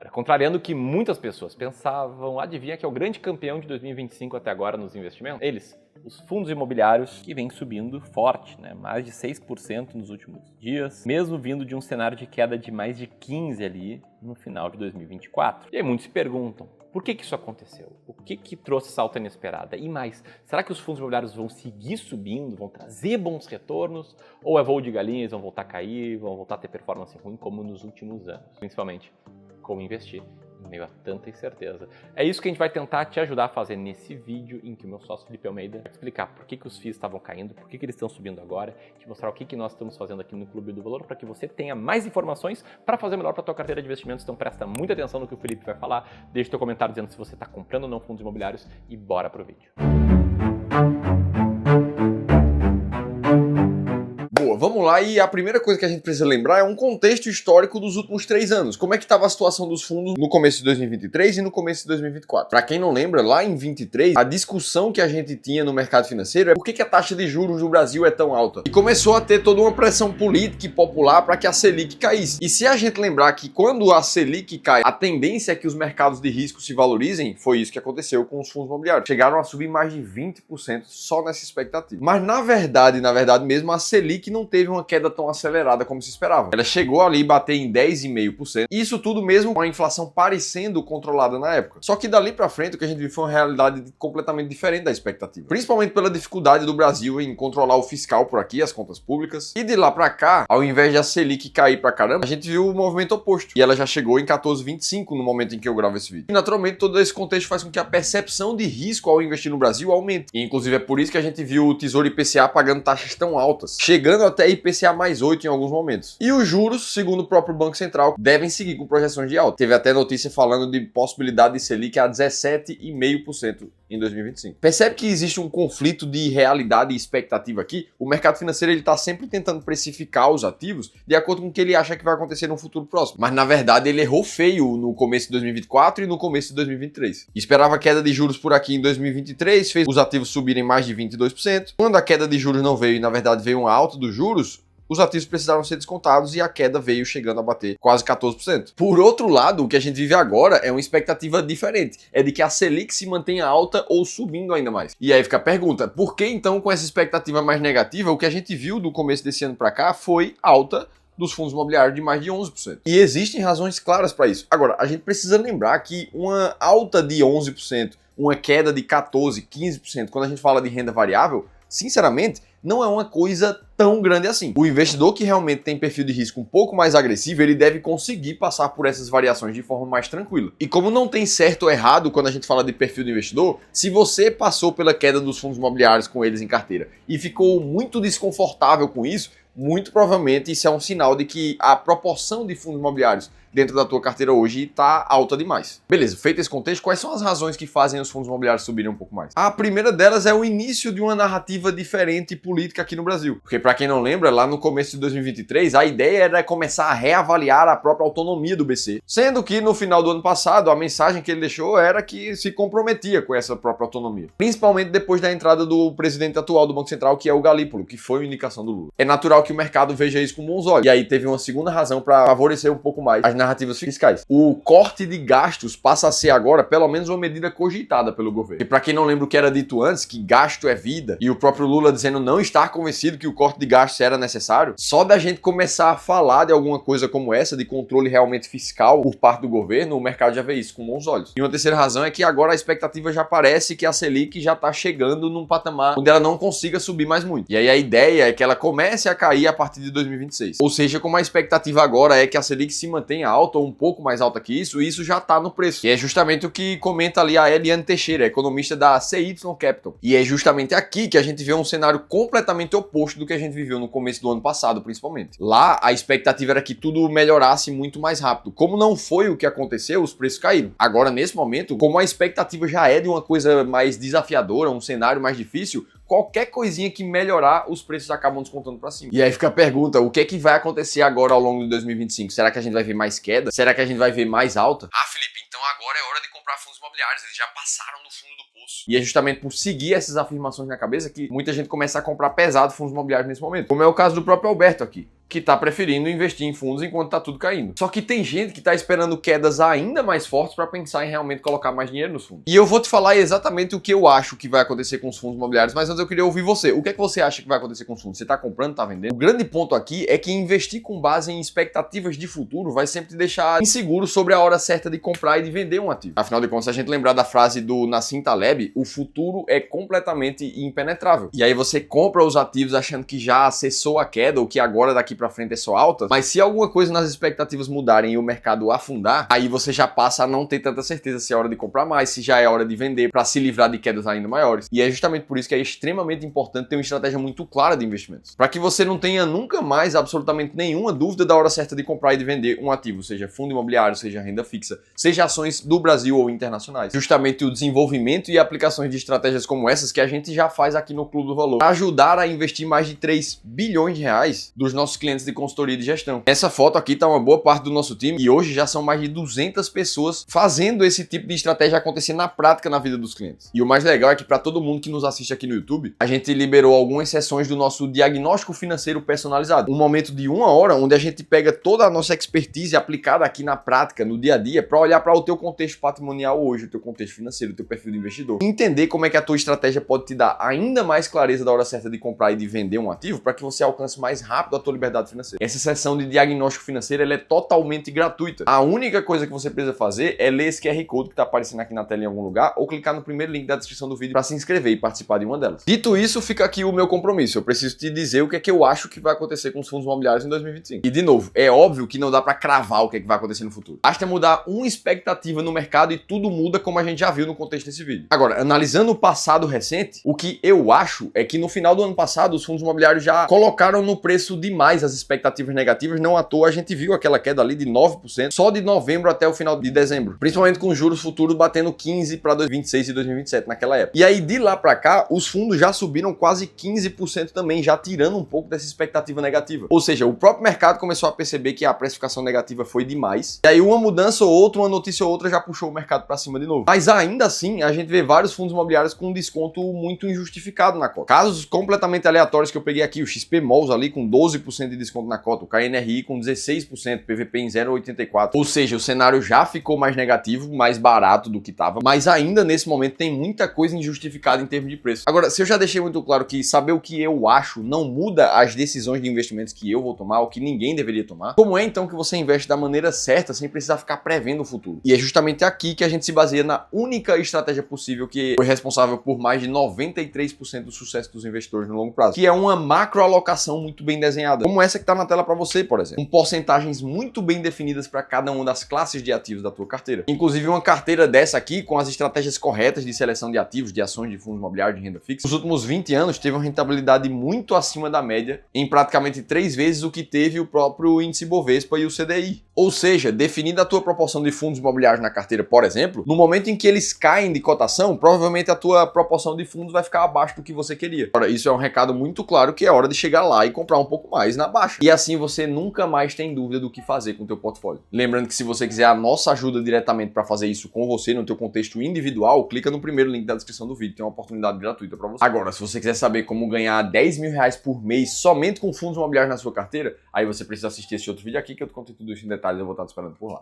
Contrariando o que muitas pessoas pensavam, adivinha que é o grande campeão de 2025 até agora nos investimentos? Eles, os fundos imobiliários, que vêm subindo forte, né? Mais de 6% nos últimos dias, mesmo vindo de um cenário de queda de mais de 15% ali no final de 2024. E aí muitos se perguntam, por que isso aconteceu? O que trouxe essa alta inesperada? E mais, será que os fundos imobiliários vão seguir subindo, vão trazer bons retornos? Ou é voo de galinhas, vão voltar a cair, vão voltar a ter performance ruim como nos últimos anos? Principalmente, como investir em meio a tanta incerteza. É isso que a gente vai tentar te ajudar a fazer nesse vídeo em que o meu sócio Felipe Almeida vai explicar por que os FIIs estavam caindo, por que eles estão subindo agora, te mostrar o que nós estamos fazendo aqui no Clube do Valor para que você tenha mais informações para fazer melhor para a tua carteira de investimentos. Então presta muita atenção no que o Felipe vai falar, deixa teu comentário dizendo se você está comprando ou não fundos imobiliários e bora pro vídeo. Boa, vamos lá, e a primeira coisa que a gente precisa lembrar é um contexto histórico dos últimos 3 anos. Como é que estava a situação dos fundos no começo de 2023 e no começo de 2024? Para quem não lembra, lá em 23, a discussão que a gente tinha no mercado financeiro é por que a taxa de juros do Brasil é tão alta. E começou a ter toda uma pressão política e popular para que a Selic caísse. E se a gente lembrar que quando a Selic cai, a tendência é que os mercados de risco se valorizem, foi isso que aconteceu com os fundos imobiliários. Chegaram a subir mais de 20% só nessa expectativa. Mas na verdade mesmo, a Selic não teve uma queda tão acelerada como se esperava. Ela chegou ali a bater em 10,5%. Isso tudo mesmo com a inflação parecendo controlada na época. Só que dali pra frente o que a gente viu foi uma realidade completamente diferente da expectativa. Principalmente pela dificuldade do Brasil em controlar o fiscal por aqui, as contas públicas. E de lá pra cá, ao invés de a Selic cair pra caramba, a gente viu o movimento oposto. E ela já chegou em 14,25 no momento em que eu gravo esse vídeo. E naturalmente todo esse contexto faz com que a percepção de risco ao investir no Brasil aumente. E inclusive é por isso que a gente viu o Tesouro IPCA pagando taxas tão altas, chegando até IPCA mais 8 em alguns momentos. E os juros, segundo o próprio Banco Central, devem seguir com projeções de alta. Teve até notícia falando de possibilidade de Selic a 17,5% em 2025. Percebe que existe um conflito de realidade e expectativa aqui? O mercado financeiro está sempre tentando precificar os ativos de acordo com o que ele acha que vai acontecer no futuro próximo. Mas na verdade ele errou feio no começo de 2024 e no começo de 2023. Esperava queda de juros por aqui em 2023, fez os ativos subirem mais de 22%. Quando a queda de juros não veio e na verdade veio uma alta dos juros, os ativos precisaram ser descontados e a queda veio chegando a bater quase 14%. Por outro lado, o que a gente vive agora é uma expectativa diferente. É de que a Selic se mantenha alta ou subindo ainda mais. E aí fica a pergunta, por que então com essa expectativa mais negativa, o que a gente viu do começo desse ano para cá foi alta dos fundos imobiliários de mais de 11%. E existem razões claras para isso. Agora, a gente precisa lembrar que uma alta de 11%, uma queda de 14%, 15%, quando a gente fala de renda variável, sinceramente, não é uma coisa tão grande assim. O investidor que realmente tem perfil de risco um pouco mais agressivo, ele deve conseguir passar por essas variações de forma mais tranquila. E como não tem certo ou errado quando a gente fala de perfil do investidor, se você passou pela queda dos fundos imobiliários com eles em carteira e ficou muito desconfortável com isso, muito provavelmente isso é um sinal de que a proporção de fundos imobiliários dentro da tua carteira hoje está alta demais. Beleza, feito esse contexto, quais são as razões que fazem os fundos imobiliários subirem um pouco mais? A primeira delas é o início de uma narrativa diferente política aqui no Brasil. Porque para quem não lembra, lá no começo de 2023, a ideia era começar a reavaliar a própria autonomia do BC. Sendo que no final do ano passado, a mensagem que ele deixou era que se comprometia com essa própria autonomia. Principalmente depois da entrada do presidente atual do Banco Central, que é o Galípolo, que foi uma indicação do Lula. É natural que o mercado veja isso com bons olhos. E aí teve uma segunda razão para favorecer um pouco mais as narrativas fiscais. O corte de gastos passa a ser agora pelo menos uma medida cogitada pelo governo. E para quem não lembra o que era dito antes, que gasto é vida, e o próprio Lula dizendo não estar convencido que o corte de gastos era necessário, só da gente começar a falar de alguma coisa como essa, de controle realmente fiscal por parte do governo, o mercado já vê isso com bons olhos. E uma terceira razão é que agora a expectativa já parece que a Selic já está chegando num patamar onde ela não consiga subir mais muito. E aí a ideia é que ela comece a cair a partir de 2026. Ou seja, como a expectativa agora é que a Selic se mantenha alta ou um pouco mais alta que isso já está no preço. E é justamente o que comenta ali a Eliane Teixeira, economista da CY Capital. E é justamente aqui que a gente vê um cenário completamente oposto do que a gente viveu no começo do ano passado, principalmente. Lá, a expectativa era que tudo melhorasse muito mais rápido. Como não foi o que aconteceu, os preços caíram. Agora, nesse momento, como a expectativa já é de uma coisa mais desafiadora, um cenário mais difícil, qualquer coisinha que melhorar, os preços acabam descontando para cima. E aí fica a pergunta, o que é que vai acontecer agora ao longo de 2025? Será que a gente vai ver mais queda? Será que a gente vai ver mais alta? Ah, Felipe, então agora é hora de comprar fundos imobiliários, eles já passaram do fundo do poço. E é justamente por seguir essas afirmações na cabeça que muita gente começa a comprar pesado fundos imobiliários nesse momento. Como é o caso do próprio Alberto aqui. que tá preferindo investir em fundos enquanto tá tudo caindo. Só que tem gente que tá esperando quedas ainda mais fortes para pensar em realmente colocar mais dinheiro nos fundos. E eu vou te falar exatamente o que eu acho que vai acontecer com os fundos imobiliários, mas antes eu queria ouvir você. O que é que você acha que vai acontecer com os fundos? Você tá comprando, tá vendendo? O grande ponto aqui é que investir com base em expectativas de futuro vai sempre te deixar inseguro sobre a hora certa de comprar e de vender um ativo. Afinal de contas, se a gente lembrar da frase do Nassim Taleb, o futuro é completamente impenetrável. E aí você compra os ativos achando que já acessou a queda ou que agora daqui pra frente é só alta, mas se alguma coisa nas expectativas mudarem e o mercado afundar, aí você já passa a não ter tanta certeza se é hora de comprar mais, se já é hora de vender para se livrar de quedas ainda maiores. E é justamente por isso que é extremamente importante ter uma estratégia muito clara de investimentos, para que você não tenha nunca mais absolutamente nenhuma dúvida da hora certa de comprar e de vender um ativo, seja fundo imobiliário, seja renda fixa, seja ações do Brasil ou internacionais. Justamente o desenvolvimento e aplicações de estratégias como essas que a gente já faz aqui no Clube do Valor, para ajudar a investir mais de 3 bilhões de reais dos nossos clientes de consultoria de gestão. Essa foto aqui tá uma boa parte do nosso time e hoje já são mais de 200 pessoas fazendo esse tipo de estratégia acontecer na prática na vida dos clientes. E o mais legal é que para todo mundo que nos assiste aqui no YouTube, a gente liberou algumas sessões do nosso diagnóstico financeiro personalizado. Um momento de 1 hora onde a gente pega toda a nossa expertise aplicada aqui na prática, no dia a dia, para olhar para o teu contexto patrimonial hoje, o teu contexto financeiro, o teu perfil de investidor. E entender como é que a tua estratégia pode te dar ainda mais clareza da hora certa de comprar e de vender um ativo para que você alcance mais rápido a tua liberdade financeira. Essa sessão de diagnóstico financeiro ela é totalmente gratuita. A única coisa que você precisa fazer é ler esse QR Code que está aparecendo aqui na tela em algum lugar ou clicar no primeiro link da descrição do vídeo para se inscrever e participar de uma delas. Dito isso, fica aqui o meu compromisso. Eu preciso te dizer o que é que eu acho que vai acontecer com os fundos imobiliários em 2025. E de novo, é óbvio que não dá para cravar o que é que vai acontecer no futuro. Basta mudar uma expectativa no mercado e tudo muda como a gente já viu no contexto desse vídeo. Agora, analisando o passado recente, o que eu acho é que no final do ano passado os fundos imobiliários já colocaram no preço demais as expectativas negativas. Não à toa a gente viu aquela queda ali de 9% só de novembro até o final de dezembro, principalmente com juros futuros batendo 15 para 2026 e 2027 naquela época. E aí de lá para cá, os fundos já subiram quase 15% também, já tirando um pouco dessa expectativa negativa. Ou seja, o próprio mercado começou a perceber que a precificação negativa foi demais. E aí uma mudança ou outra, uma notícia ou outra já puxou o mercado para cima de novo. Mas ainda assim, a gente vê vários fundos imobiliários com um desconto muito injustificado na cota. Casos completamente aleatórios que eu peguei aqui, o XP Malls ali com 12% de desconto na cota, o KNRI com 16%, PVP em 0,84%. Ou seja, o cenário já ficou mais negativo, mais barato do que estava, mas ainda nesse momento tem muita coisa injustificada em termos de preço. Agora, se eu já deixei muito claro que saber o que eu acho não muda as decisões de investimentos que eu vou tomar, ou que ninguém deveria tomar, como é então que você investe da maneira certa sem precisar ficar prevendo o futuro? E é justamente aqui que a gente se baseia na única estratégia possível que foi responsável por mais de 93% do sucesso dos investidores no longo prazo, que é uma macroalocação muito bem desenhada, como essa que está na tela para você, por exemplo, com porcentagens muito bem definidas para cada uma das classes de ativos da tua carteira. Inclusive uma carteira dessa aqui, com as estratégias corretas de seleção de ativos, de ações, de fundos imobiliários, de renda fixa, nos últimos 20 anos teve uma rentabilidade muito acima da média, em praticamente 3 vezes o que teve o próprio índice Bovespa e o CDI. Ou seja, definida a tua proporção de fundos imobiliários na carteira, por exemplo, no momento em que eles caem de cotação, provavelmente a tua proporção de fundos vai ficar abaixo do que você queria. Ora, isso é um recado muito claro que é hora de chegar lá e comprar um pouco mais na baixa. E assim você nunca mais tem dúvida do que fazer com o teu portfólio. Lembrando que se você quiser a nossa ajuda diretamente para fazer isso com você no teu contexto individual, clica no primeiro link da descrição do vídeo, tem uma oportunidade gratuita para você. Agora, se você quiser saber como ganhar 10 mil reais por mês somente com fundos imobiliários na sua carteira, aí você precisa assistir esse outro vídeo aqui que eu te contei tudo isso em detalhes, eu vou estar te esperando por lá.